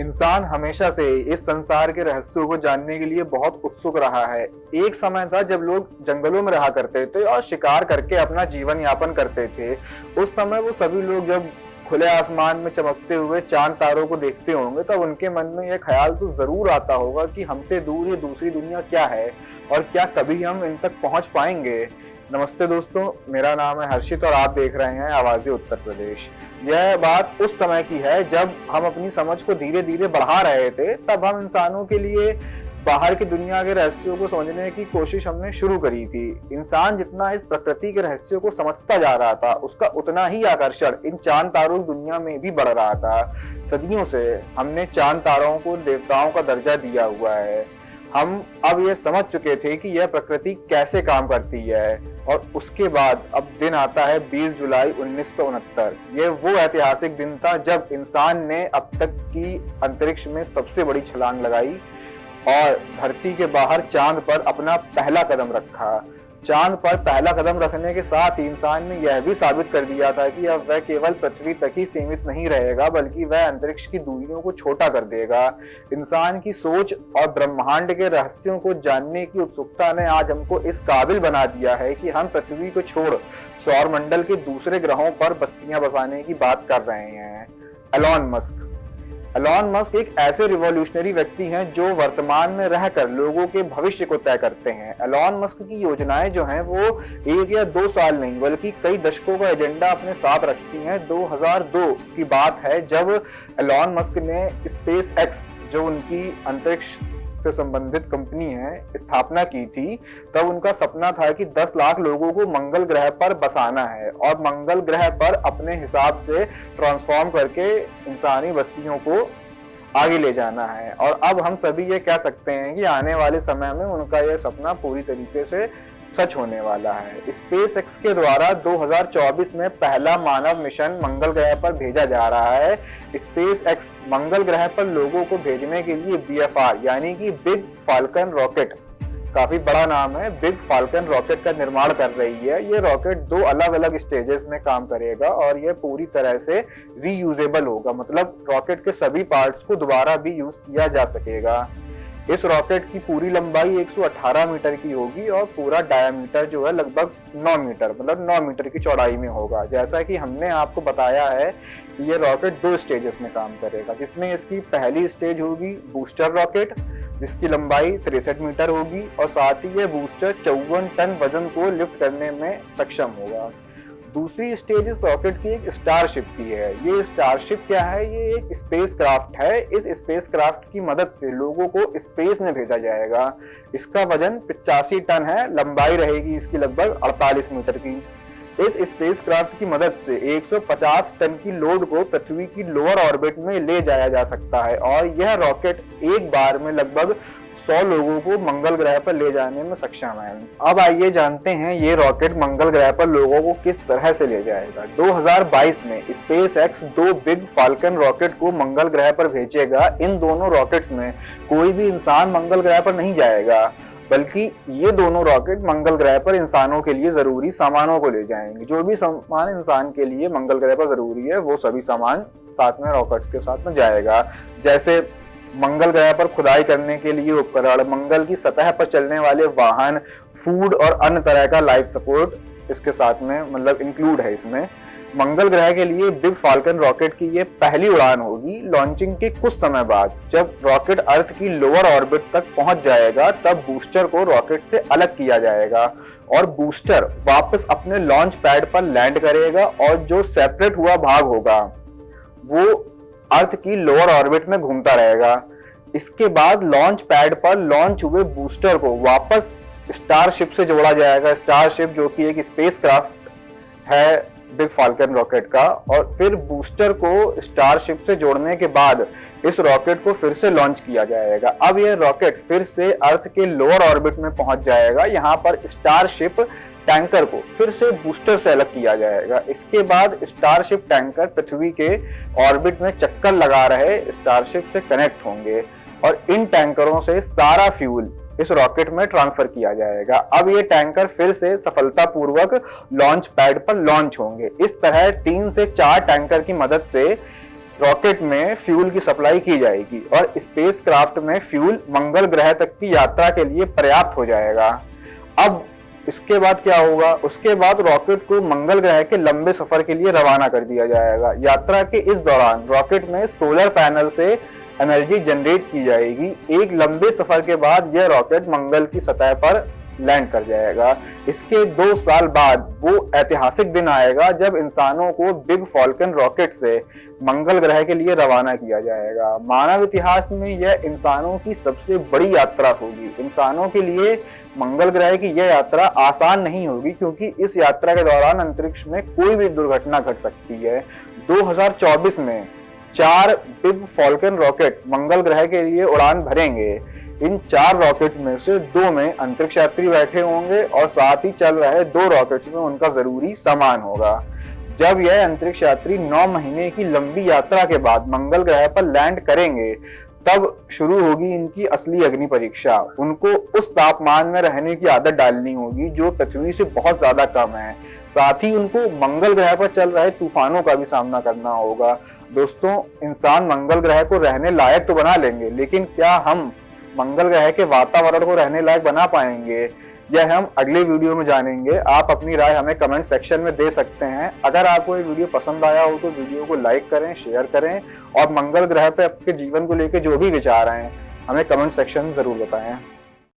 इंसान हमेशा से इस संसार के रहस्यों को जानने के लिए बहुत उत्सुक रहा है। एक समय था जब लोग जंगलों में रहा करते थे और शिकार करके अपना जीवन यापन करते थे। उस समय वो सभी लोग जब खुले आसमान में चमकते हुए चांद तारों को देखते होंगे तब उनके मन में यह ख्याल तो जरूर आता होगा कि हमसे दूर ये दूसरी दुनिया क्या है और क्या कभी हम इन तक पहुंच पाएंगे। नमस्ते दोस्तों, मेरा नाम है हर्षित और आप देख रहे हैं आवाज़े उत्तर प्रदेश। यह बात उस समय की है जब हम अपनी समझ को धीरे धीरे बढ़ा रहे थे। तब हम इंसानों के लिए बाहर की दुनिया के रहस्यों को समझने की कोशिश हमने शुरू करी थी। इंसान जितना इस प्रकृति के रहस्यों को समझता जा रहा था, उसका उतना ही आकर्षण इन चांद तारों की दुनिया में भी बढ़ रहा था। सदियों से हमने चांद तारों को देवताओं का दर्जा दिया हुआ है। हम अब ये समझ चुके थे कि यह प्रकृति कैसे काम करती है। और उसके बाद अब दिन आता है 20 जुलाई 1969। ये वो ऐतिहासिक दिन था जब इंसान ने अब तक की अंतरिक्ष में सबसे बड़ी छलांग लगाई और धरती के बाहर चांद पर अपना पहला कदम रखा। चांद पर पहला कदम रखने के साथ ही इंसान ने यह भी साबित कर दिया था कि अब वह केवल पृथ्वी तक ही सीमित नहीं रहेगा, बल्कि वह अंतरिक्ष की दूरियों को छोटा कर देगा। इंसान की सोच और ब्रह्मांड के रहस्यों को जानने की उत्सुकता ने आज हमको इस काबिल बना दिया है कि हम पृथ्वी को छोड़ सौरमंडल के दूसरे ग्रहों पर बस्तियां बसाने की बात कर रहे हैं। एलॉन मस्क एक ऐसे रिवॉल्यूशनरी व्यक्ति हैं जो वर्तमान में रहकर लोगों के भविष्य को तय करते हैं। एलॉन मस्क की योजनाएं जो हैं वो 1 या 2 साल नहीं बल्कि कई दशकों का एजेंडा अपने साथ रखती हैं। 2002 की बात है जब एलॉन मस्क ने स्पेस एक्स, जो उनकी अंतरिक्ष से संबंधित कंपनी है, स्थापना की थी। तब उनका सपना था कि 10 लाख लोगों को मंगल ग्रह पर बसाना है और मंगल ग्रह पर अपने हिसाब से ट्रांसफॉर्म करके इंसानी बस्तियों को आगे ले जाना है। और अब हम सभी ये कह सकते हैं कि आने वाले समय में उनका यह सपना पूरी तरीके से सच होने वाला है। स्पेस एक्स के द्वारा 2024 में पहला मानव मिशन मंगल ग्रह पर भेजा जा रहा है। स्पेस एक्स मंगल ग्रह पर लोगों को भेजने के लिए BFR यानी कि बिग फाल्कन रॉकेट, काफी बड़ा नाम है, बिग फाल्कन रॉकेट का निर्माण कर रही है। ये रॉकेट 2 अलग अलग स्टेजेस में काम करेगा और यह पूरी तरह से रीयूजेबल होगा, मतलब रॉकेट के सभी पार्ट्स को दोबारा भी यूज किया जा सकेगा। इस रॉकेट की पूरी लंबाई 118 मीटर की होगी और पूरा डायमीटर जो है लगभग 9 मीटर, मतलब 9 मीटर की चौड़ाई में होगा। जैसा कि हमने आपको बताया है कि ये रॉकेट 2 स्टेजेस में काम करेगा, जिसमें इसकी पहली स्टेज होगी बूस्टर रॉकेट, जिसकी लंबाई 63 मीटर होगी और साथ ही ये बूस्टर 54 टन वजन को लिफ्ट करने में सक्षम होगा। दूसरी स्टेज इस रॉकेट की एक स्टारशिप की है। ये स्टारशिप क्या है? ये एक स्पेस क्राफ्ट है। इस स्पेस क्राफ्ट की मदद से लोगों को स्पेस में भेजा जाएगा। इसका वजन 85 टन है, लंबाई रहेगी इसकी लगभग 48 मीटर की। इस स्पेस क्राफ्ट की मदद से 150 टन की लोड को पृथ्वी की लोअर ऑर्बिट में ले जाया जा सकता है और यह रॉकेट एक बार में लगभग 100 लोगों को मंगल ग्रह पर ले जाने में सक्षम है। अब आइए जानते हैं ये रॉकेट मंगल ग्रह पर लोगों को किस तरह से ले जाएगा। 2022 में space x 2 big falcon rocket को मंगल ग्रह पर भेजेगा। इन दोनों रॉकेट्स में कोई भी इंसान मंगल ग्रह पर नहीं जाएगा, बल्कि ये दोनों रॉकेट मंगल ग्रह पर इंसानों के लिए जरूरी सामानों को ले जाएंगे। जो भी सामान इंसान के लिए मंगल ग्रह पर जरूरी है वो सभी सामान साथ में रॉकेट्स के साथ में जाएगा। जैसे मंगल ग्रह पर खुदाई करने के लिए उपकरण, मंगल की सतह पर चलने वाले वाहन, फूड और अन्य तरह का लाइफ सपोर्ट इसके साथ में मतलब इंक्लूड है इसमें। मंगल ग्रह के लिए बिग फाल्कन रॉकेट की ये पहली उड़ान होगी। लॉन्चिंग के कुछ समय बाद जब रॉकेट अर्थ की लोअर ऑर्बिट तक पहुंच जाएगा तब बूस्टर को रॉकेट से अलग किया जाएगा और बूस्टर वापस अपने लॉन्च पैड पर लैंड करेगा और जो सेपरेट हुआ भाग होगा वो अर्थ की लोअर ऑर्बिट में घूमता रहेगा। इसके बाद लॉन्च पैड पर लॉन्च हुए बूस्टर को वापस स्टारशिप से जोड़ा जाएगा। स्टारशिप जो कि एक स्पेस क्राफ्ट है बिग फाल्कन रॉकेट का, और फिर बूस्टर को स्टारशिप से जोड़ने के बाद इस रॉकेट को फिर से लॉन्च किया जाएगा। अब यह रॉकेट फिर से अर्थ के लोअर ऑर्बिट में पहुंच जाएगा। यहाँ पर स्टारशिप टैंकर को फिर से बूस्टर से अलग किया जाएगा। इसके बाद स्टारशिप टैंकर पृथ्वी के ऑर्बिट में चक्कर लगा रहे स्टारशिप से कनेक्ट होंगे और इन टैंकरों से सारा फ्यूल इस रॉकेट में ट्रांसफर किया जाएगा। अब ये टैंकर फिर से सफलतापूर्वक लॉन्च पैड पर लॉन्च होंगे। इस तरह 3 से 4 टैंकर की मदद से रॉकेट में फ्यूल की सप्लाई की जाएगी और स्पेस क्राफ्ट में फ्यूल मंगल ग्रह तक की यात्रा के लिए पर्याप्त हो जाएगा। अब इसके बाद क्या होगा? उसके बाद रॉकेट को मंगल ग्रह के लंबे सफर के लिए रवाना कर दिया जाएगा। यात्रा के इस दौरान रॉकेट में सोलर पैनल से एनर्जी जनरेट की जाएगी। एक लंबे सफर के बाद यह रॉकेट मंगल की सतह पर लैंड कर जाएगा। इसके 2 साल बाद वो ऐतिहासिक दिन आएगा जब इंसानों को बिग फॉल्कन रॉकेट से मंगल ग्रह के लिए रवाना किया जाएगा। मानव इतिहास में यह इंसानों की सबसे बड़ी यात्रा होगी। इंसानों के लिए मंगल ग्रह की यह यात्रा आसान नहीं होगी, क्योंकि इस यात्रा के दौरान अंतरिक्ष में कोई भी दुर्घटना घट सकती है। 2024 में 4 बिग फॉल्कन रॉकेट मंगल ग्रह के लिए उड़ान भरेंगे। इन 4 रॉकेट्स में से 2 में अंतरिक्ष यात्री बैठे होंगे और साथ ही चल रहे 2 रॉकेट्स में उनका जरूरी सामान होगा। जब यह अंतरिक्ष यात्री 9 महीने की लंबी यात्रा के बाद मंगल ग्रह पर लैंड करेंगे, तब शुरू होगी इनकी असली अग्नि परीक्षा। उनको उस तापमान में रहने की आदत डालनी होगी जो पृथ्वी से बहुत ज्यादा कम है। साथ ही उनको मंगल ग्रह पर चल रहे तूफानों का भी सामना करना होगा। दोस्तों, इंसान मंगल ग्रह को रहने लायक तो बना लेंगे, लेकिन क्या हम मंगल ग्रह के वातावरण को रहने लायक बना पाएंगे? यह हम अगले वीडियो में जानेंगे। आप अपनी राय हमें कमेंट सेक्शन में दे सकते हैं। अगर आपको ये वीडियो पसंद आया हो तो वीडियो को लाइक करें, शेयर करें और मंगल ग्रह पे आपके जीवन को लेकर जो भी विचार हैं हमें कमेंट सेक्शन में जरूर बताएं।